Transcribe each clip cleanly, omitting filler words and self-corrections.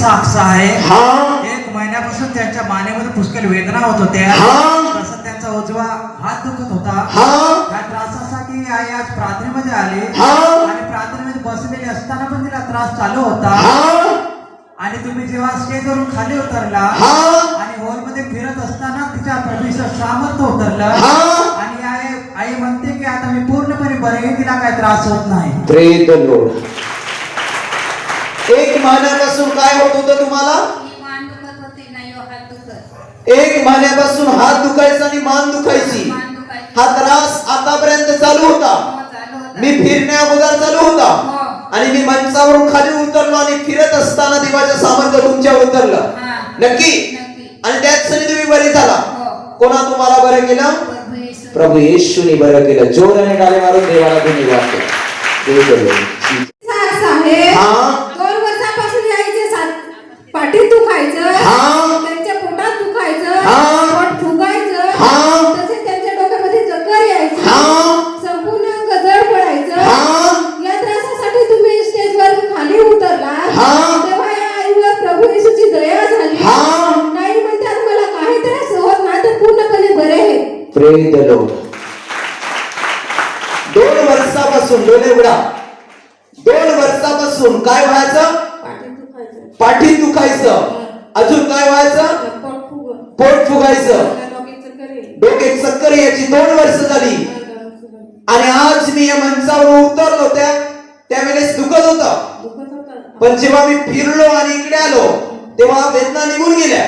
साक्ष आहे. हा. 1 महिन्यापासून त्यांच्या मानेमध्ये पुष्कळ वेदना होत होत्या. हा. तसं त्यांचा उजवा हात दुखत होता. हा. त्या त्रासासाठी आई आज प्रार्थनेमध्ये आली हा. आणि प्रार्थनेमध्ये बसलेली असताना पण तिला त्रास चालू होता. हा. आणि तुम्ही जेव्हा स्टेजवरून खाली उतरला हा. आणि हॉलमध्ये फिरत असताना तिच्या प्रभूचं सामर्थ्य उतरलं हा. आणि आई म्हणते की आता मी पूर्णपणे बरे आहे, तिला काय त्रास होत नाही. Praise the Lord. 1 महिन्यापासून काय होत होतं तुम्हाला? 1 महिन्यापासून हात दुखायचा आणि मान दुखायची. हा त्रास आतापर्यंत चालू होता. मी फिरण्या अगोदर चालू होता आणि मी मंचावरून खाली उतरलो आणि फिरत असताना देवाचं सामर्थ्य तुमच्यावर उतरलं. नक्की. आणि त्याच क्षणी तुम्ही बरे झाला. कोणा तुम्हाला बरं केलं? प्रभू येशूने बरं केलं. जोराने टाळ्या मारून देवाला धन्यवाद द्या. हा. 2 वर्षापासून यायचे पाठीत दुखायचं, त्यांच्या पोटात दुखायचं, पोट फुगायचं, तसेच त्यांच्या डोक्यामध्ये चक्कर यायची, संपूर्ण गजर पडायचं. या त्रासासाठी तुम्ही स्टेजवरून खाली उतरला तेव्हा या आईवर प्रभू येशूची दया झाली. नाही म्हणतात मला काही त्रास होत नाही तर पूर्णपणे बरे आहे. Praise the Lord. 2 वर्षापासून डोळे उघडा. 2 वर्षापासून काय व्हायचं? पाठीत दुखायचं. अजून काय व्हायचं? पोट फुगायचं, डोक्यात चक्कर यायची. 2 वर्ष झाली. आणि आज मी या मंचावर उतरलो त्यावेळेस दुखत होतं. पण जेव्हा मी फिरलो आणि इकडे आलो तेव्हा वेदना निघून गेल्या.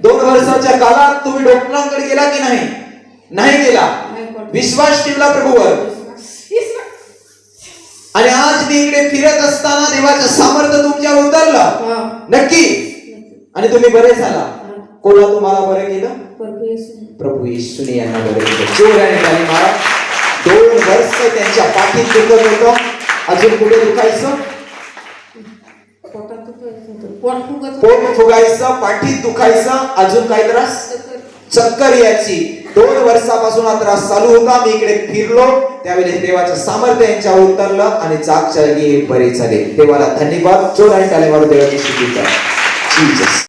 2 वर्षाच्या काळात तुम्ही डॉक्टरांकडे गेला की नाही? नाही गेला. विश्वास ठेवला प्रभूवर. आणि आज मी इकडे फिरत असताना देवाचं सामर्थ्य तुमच्यावर उतरलं. नक्की. आणि तुम्ही बरे झाला. कोणा तुम्हाला बरे केलं? प्रभू येशूने यांना बरे केलं. जोराने टाळी मारा. 2 वर्ष त्यांच्या पाठीत दुखत होतं. अजून कुठे दुखायचं? पोट फुगायचं, पाठीत दुखायचं. अजून काय त्रास? चक्कर यायची. 2 वर्षापासून हा त्रास चालू होता. मी इकडे फिरलो त्यावेळेस देवाचं सामर्थ्य यांच्यावर उतरलं आणि जागच्या जागी बरे झाले. देवाला धन्यवाद. जोराने टाळ्या मारून देवाची स्तुती करा. जीसस.